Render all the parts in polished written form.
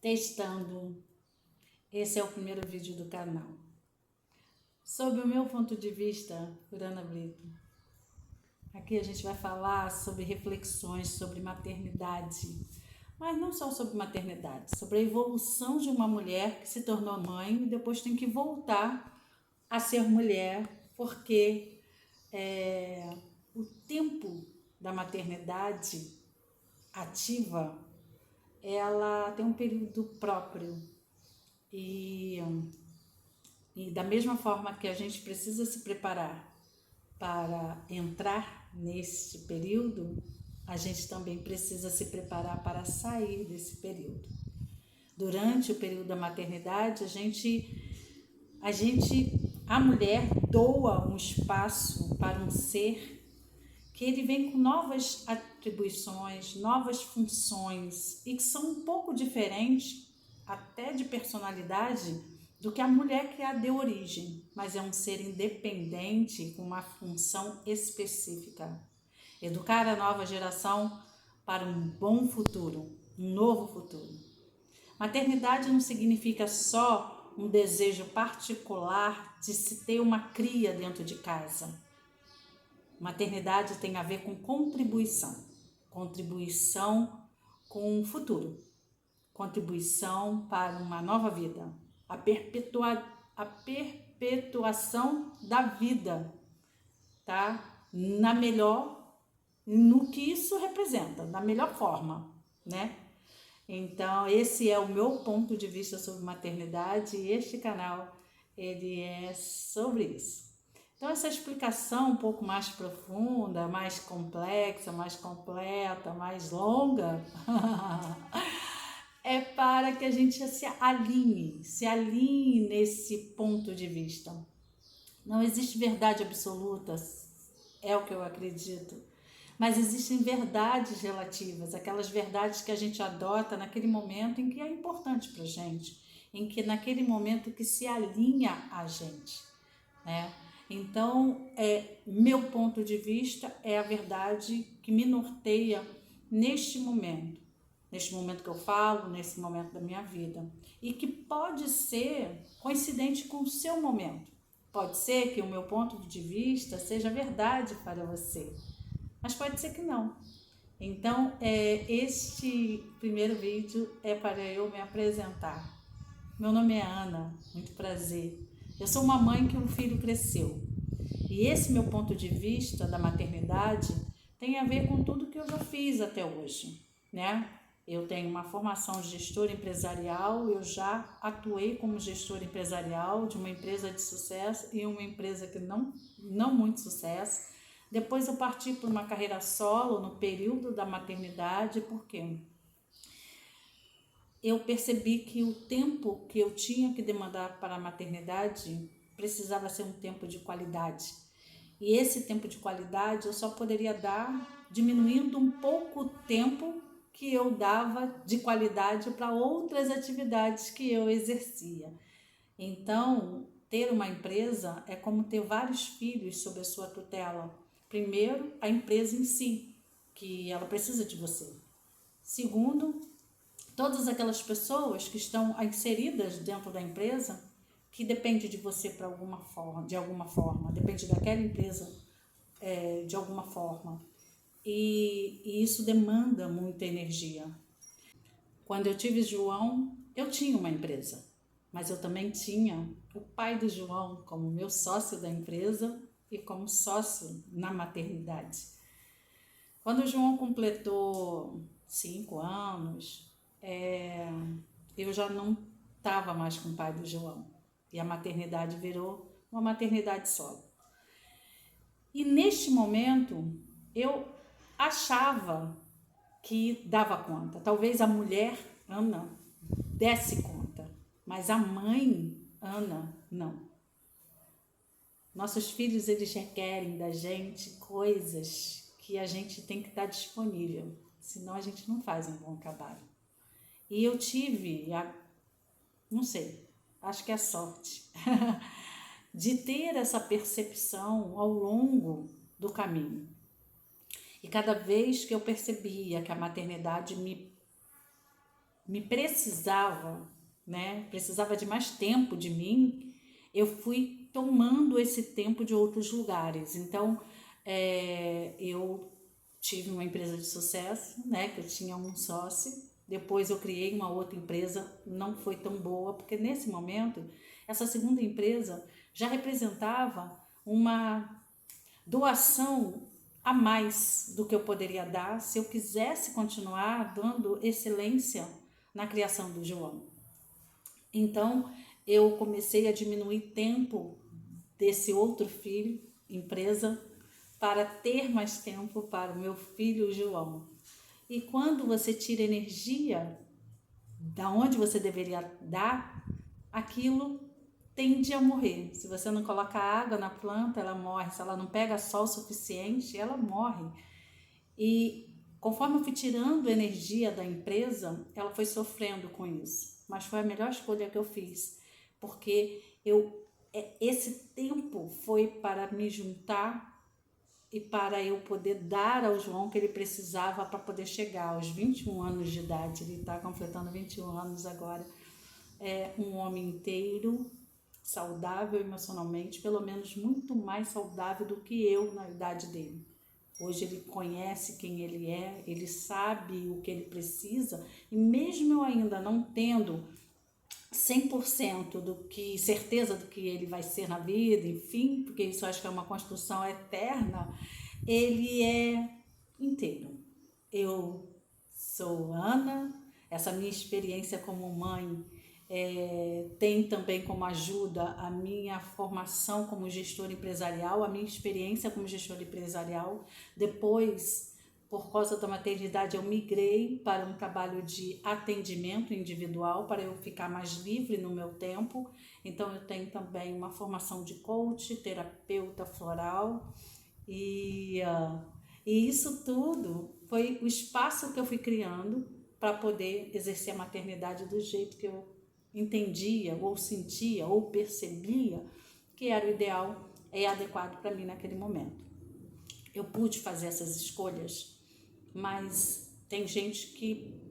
Testando. Esse é o primeiro vídeo do canal. Sob o meu ponto de vista, por Ana Brito. Aqui a gente vai falar sobre reflexões sobre maternidade, mas não só sobre maternidade, sobre a evolução de uma mulher que se tornou mãe e depois tem que voltar a ser mulher, porque o tempo da maternidade ativa, ela tem um período próprio e da mesma forma que a gente precisa se preparar para entrar nesse período, a gente também precisa se preparar para sair desse período. Durante o período da maternidade, a mulher doa um espaço para um ser que ele vem com novas atribuições, novas funções e que são um pouco diferentes, até de personalidade, do que a mulher que a deu origem, mas é um ser independente com uma função específica. Educar a nova geração para um bom futuro, um novo futuro. Maternidade não significa só um desejo particular de se ter uma cria dentro de casa. Maternidade tem a ver com contribuição com o futuro, contribuição para uma nova vida, a perpetuação da vida, tá? No que isso representa, da melhor forma, né? Então, esse é o meu ponto de vista sobre maternidade e este canal, ele é sobre isso. Então, essa explicação um pouco mais profunda, mais complexa, mais completa, mais longa, é para que a gente se alinhe nesse ponto de vista. Não existe verdade absoluta, é o que eu acredito, mas existem verdades relativas, aquelas verdades que a gente adota naquele momento em que é importante para a gente, naquele momento que se alinha a gente, né? Então, meu ponto de vista é a verdade que me norteia neste momento que eu falo, nesse momento da minha vida, e que pode ser coincidente com o seu momento. Pode ser que o meu ponto de vista seja verdade para você, mas pode ser que não. Então, este primeiro vídeo é para eu me apresentar. Meu nome é Ana, muito prazer. Eu sou uma mãe que um filho cresceu. E esse meu ponto de vista da maternidade tem a ver com tudo que eu já fiz até hoje, né? Eu tenho uma formação de gestora empresarial, eu já atuei como gestora empresarial de uma empresa de sucesso e uma empresa que não muito sucesso. Depois eu parti para uma carreira solo no período da maternidade, porque eu percebi que o tempo que eu tinha que demandar para a maternidade precisava ser um tempo de qualidade. E esse tempo de qualidade eu só poderia dar diminuindo um pouco o tempo que eu dava de qualidade para outras atividades que eu exercia. Então, ter uma empresa é como ter vários filhos sob a sua tutela. Primeiro, a empresa em si, que ela precisa de você. Segundo, todas aquelas pessoas que estão inseridas dentro da empresa, que depende de você de alguma forma, depende daquela empresa de alguma forma. E isso demanda muita energia. Quando eu tive João, eu tinha uma empresa, mas eu também tinha o pai do João como meu sócio da empresa e como sócio na maternidade. Quando o João completou 5 anos, eu já não estava mais com o pai do João e a maternidade virou uma maternidade solo. E neste momento eu achava que dava conta. Talvez a mulher, Ana, desse conta, mas a mãe, Ana, não. Nossos filhos, eles requerem da gente coisas que a gente tem que estar disponível, senão a gente não faz um bom trabalho. E eu tive, não sei, acho que é sorte, de ter essa percepção ao longo do caminho. E cada vez que eu percebia que a maternidade me me precisava, né? Precisava de mais tempo de mim, eu fui tomando esse tempo de outros lugares. Então, eu tive uma empresa de sucesso, né? Que eu tinha um sócio. Depois eu criei uma outra empresa, não foi tão boa, porque nesse momento, essa segunda empresa já representava uma doação a mais do que eu poderia dar se eu quisesse continuar dando excelência na criação do João. Então, eu comecei a diminuir tempo desse outro filho, empresa, para ter mais tempo para o meu filho João. E quando você tira energia da onde você deveria dar, aquilo tende a morrer. Se você não coloca água na planta, ela morre. Se ela não pega sol suficiente, ela morre. E conforme eu fui tirando energia da empresa, ela foi sofrendo com isso. Mas foi a melhor escolha que eu fiz, porque esse tempo foi para me juntar e para eu poder dar ao João o que ele precisava para poder chegar aos 21 anos de idade. Ele está completando 21 anos agora. É um homem inteiro, saudável emocionalmente, pelo menos muito mais saudável do que eu na idade dele. Hoje ele conhece quem ele é, ele sabe o que ele precisa, e mesmo eu ainda não tendo 100% certeza do que ele vai ser na vida, enfim, porque isso eu acho que é uma construção eterna, ele é inteiro. Eu sou Ana, essa minha experiência como mãe tem também como ajuda a minha formação como gestora empresarial, a minha experiência como gestora empresarial. Depois, por causa da maternidade, eu migrei para um trabalho de atendimento individual, para eu ficar mais livre no meu tempo. Então, eu tenho também uma formação de coach, terapeuta floral, e isso tudo foi o espaço que eu fui criando para poder exercer a maternidade do jeito que eu entendia, ou sentia, ou percebia que era o ideal e adequado para mim naquele momento. Eu pude fazer essas escolhas, mas tem gente que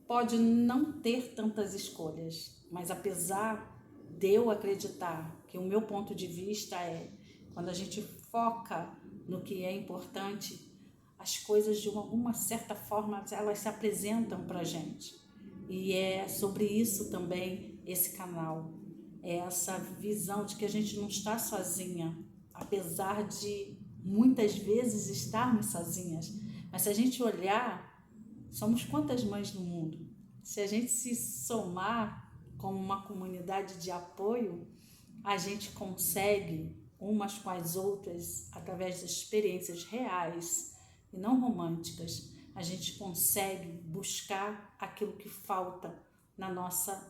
pode não ter tantas escolhas, mas apesar de eu acreditar que o meu ponto de vista quando a gente foca no que é importante, as coisas de alguma certa forma elas se apresentam para a gente. E é sobre isso também esse canal, é essa visão de que a gente não está sozinha, apesar de muitas vezes estarmos sozinhas. Mas se a gente olhar, somos quantas mães no mundo? Se a gente se somar como uma comunidade de apoio, a gente consegue umas com as outras, através das experiências reais e não românticas, a gente consegue buscar aquilo que falta na nossa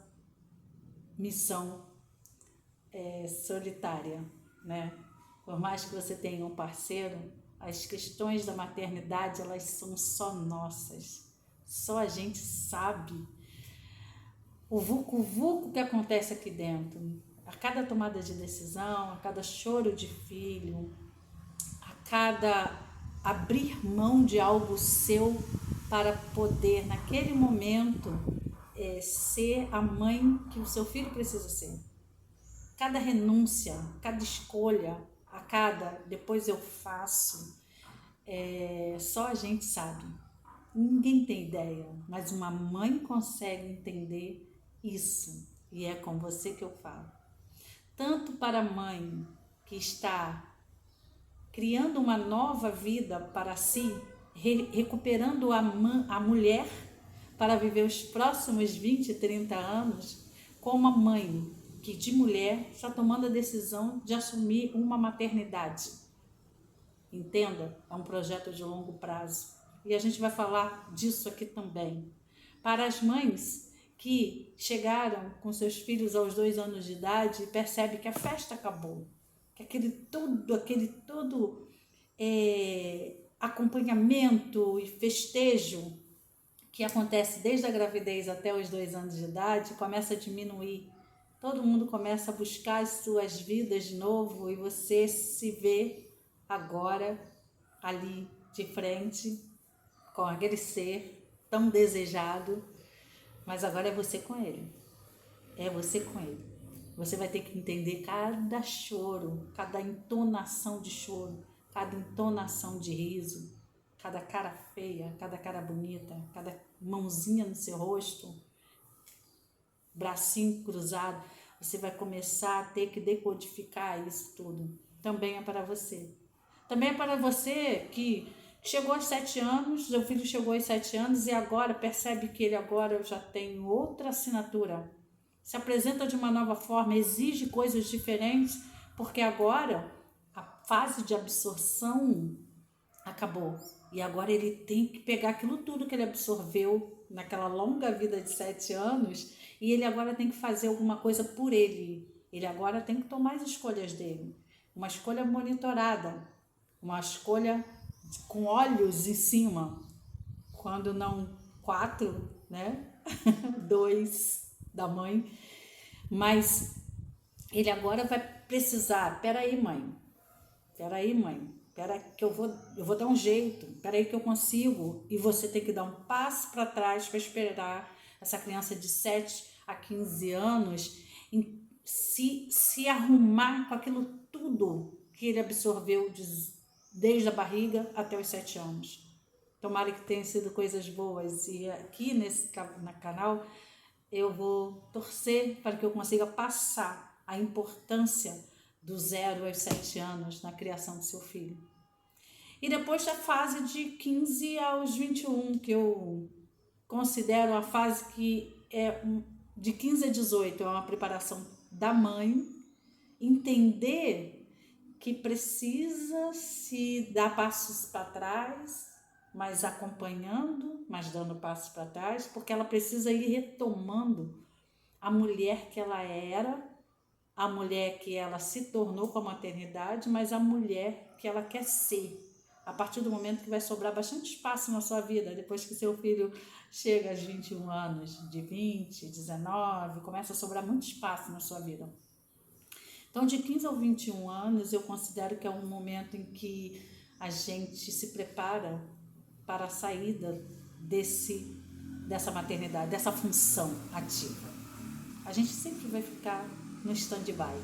missão solitária, né? Por mais que você tenha um parceiro, as questões da maternidade, elas são só nossas. Só a gente sabe o vucu-vucu que acontece aqui dentro. A cada tomada de decisão, a cada choro de filho, a cada abrir mão de algo seu para poder, naquele momento, ser a mãe que o seu filho precisa ser. Cada renúncia, cada escolha, depois eu faço, só a gente sabe. Ninguém tem ideia, mas uma mãe consegue entender isso, e é com você que eu falo. Tanto para a mãe que está criando uma nova vida para si, recuperando a mulher para viver os próximos 20, 30 anos, como a mãe que de mulher está tomando a decisão de assumir uma maternidade. Entenda, é um projeto de longo prazo. E a gente vai falar disso aqui também. Para as mães que chegaram com seus filhos aos 2 anos de idade e percebem que a festa acabou, que aquele todo acompanhamento e festejo que acontece desde a gravidez até os 2 anos de idade começa a diminuir. Todo mundo começa a buscar as suas vidas de novo e você se vê agora ali de frente com aquele ser tão desejado, Mas agora é você com ele. É você com ele. Você vai ter que entender cada choro, cada entonação de choro, cada entonação de riso, cada cara feia, cada cara bonita, cada mãozinha no seu rosto, bracinho cruzado. Você vai começar a ter que decodificar isso tudo. Também é para você. Também é para você que chegou aos 7 anos, seu filho chegou aos 7 anos e agora percebe que ele agora já tem outra assinatura. Se apresenta de uma nova forma, exige coisas diferentes, porque agora a fase de absorção acabou. E agora ele tem que pegar aquilo tudo que ele absorveu naquela longa vida de 7 anos e ele agora tem que fazer alguma coisa por ele. Ele agora tem que tomar as escolhas dele. Uma escolha monitorada, uma escolha com olhos em cima, quando não 4, né? 2 da mãe. Mas ele agora vai precisar, peraí mãe, peraí que eu vou dar um jeito, peraí que eu consigo, e você tem que dar um passo para trás para esperar essa criança de 7 a 15 anos se arrumar com aquilo tudo que ele absorveu desde a barriga até os 7 anos. Tomara que tenham sido coisas boas, e aqui no canal eu vou torcer para que eu consiga passar a importância do 0 aos 7 anos na criação do seu filho. E depois da fase de 15 aos 21, que eu considero a fase que é de 15 a 18, é uma preparação da mãe, entender que precisa se dar passos para trás, mas acompanhando, mas dando passos para trás, porque ela precisa ir retomando a mulher que ela era, a mulher que ela se tornou com a maternidade, mas a mulher que ela quer ser. A partir do momento que vai sobrar bastante espaço na sua vida, depois que seu filho chega aos 21 anos, de 20, 19, começa a sobrar muito espaço na sua vida. Então, de 15 a 21 anos, eu considero que é um momento em que a gente se prepara para a saída dessa maternidade, dessa função ativa. A gente sempre vai ficar no stand-by,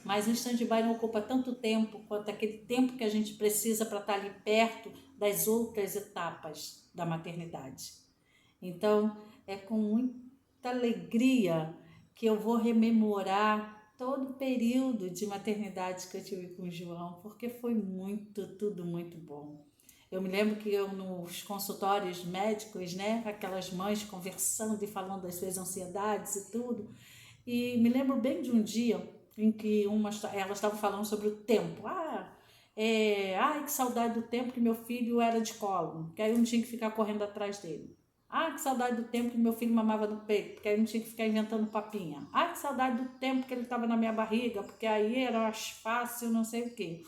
mas o stand-by não ocupa tanto tempo quanto aquele tempo que a gente precisa para estar ali perto das outras etapas da maternidade. Então, é com muita alegria que eu vou rememorar todo o período de maternidade que eu tive com o João, porque foi tudo muito bom. Eu me lembro que eu nos consultórios médicos, né, aquelas mães conversando e falando das suas ansiedades e tudo, e me lembro bem de um dia em que elas estavam falando sobre o tempo. Ai, que saudade do tempo que meu filho era de colo, que aí eu não tinha que ficar correndo atrás dele. Que saudade do tempo que meu filho mamava no peito, porque aí eu não tinha que ficar inventando papinha. Que saudade do tempo que ele estava na minha barriga, porque aí era mais fácil, não sei o quê.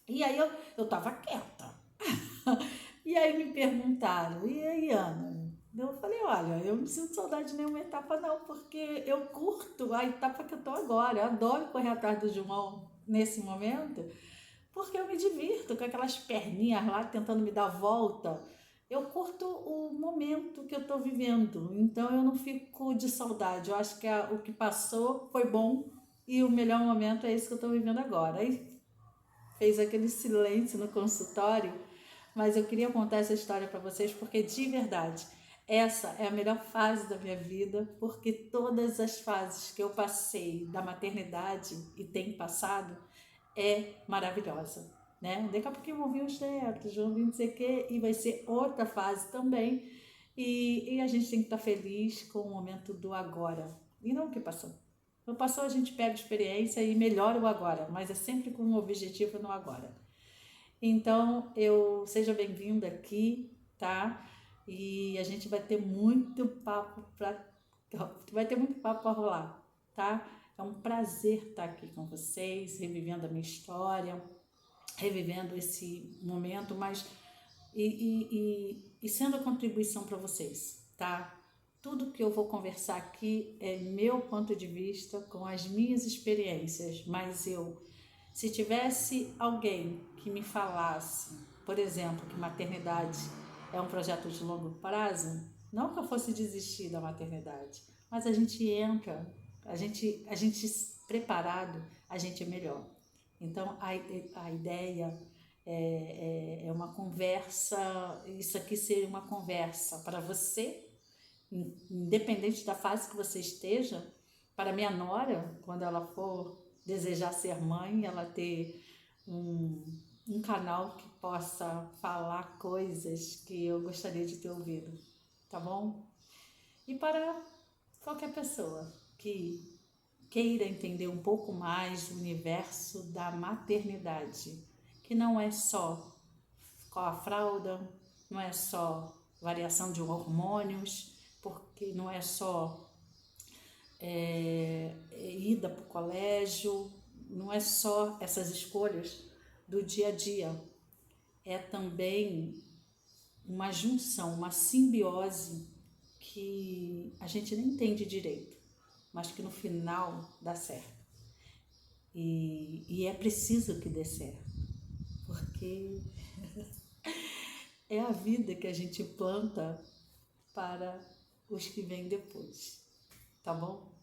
E aí eu estava quieta. E aí me perguntaram, e aí, Ana? Eu falei, olha, eu não sinto saudade de nenhuma etapa não, porque eu curto a etapa que eu tô agora. Eu adoro correr atrás do João nesse momento, porque eu me divirto com aquelas perninhas lá tentando me dar volta. Eu curto o momento que eu estou vivendo, então eu não fico de saudade. Eu acho que o que passou foi bom e o melhor momento é esse que eu estou vivendo agora. Aí fez aquele silêncio no consultório, mas eu queria contar essa história para vocês porque de verdade essa é a melhor fase da minha vida, porque todas as fases que eu passei da maternidade e tenho passado é maravilhosa. Né? Daqui a pouquinho vão vir os netos, vão vir não sei o quê, e vai ser outra fase também. E a gente tem que estar feliz com o momento do agora, e não o que passou. O passou a gente pega experiência e melhora o agora, mas é sempre com um objetivo no agora. Então, seja bem-vindo aqui, tá? E a gente vai ter muito papo para rolar, tá? É um prazer estar aqui com vocês, revivendo a minha história, revivendo esse momento, mas e sendo a contribuição para vocês, tá? Tudo que eu vou conversar aqui é meu ponto de vista, com as minhas experiências, mas se tivesse alguém que me falasse, por exemplo, que maternidade é um projeto de longo prazo, Não que eu fosse desistir da maternidade, mas a gente entra, a gente preparado, a gente é melhor. Então, a ideia é uma conversa, isso aqui seria uma conversa para você, independente da fase que você esteja, para minha nora, quando ela for desejar ser mãe, ela ter um canal que possa falar coisas que eu gostaria de ter ouvido, tá bom? E para qualquer pessoa que queira entender um pouco mais do universo da maternidade, que não é só qual a fralda, não é só variação de hormônios, porque não é só ida para o colégio, não é só essas escolhas do dia a dia, é também uma junção, uma simbiose que a gente nem entende direito, mas que no final dá certo. E é preciso que dê certo, porque é a vida que a gente planta para os que vêm depois, tá bom?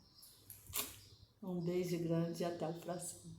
Um beijo grande e até o próximo.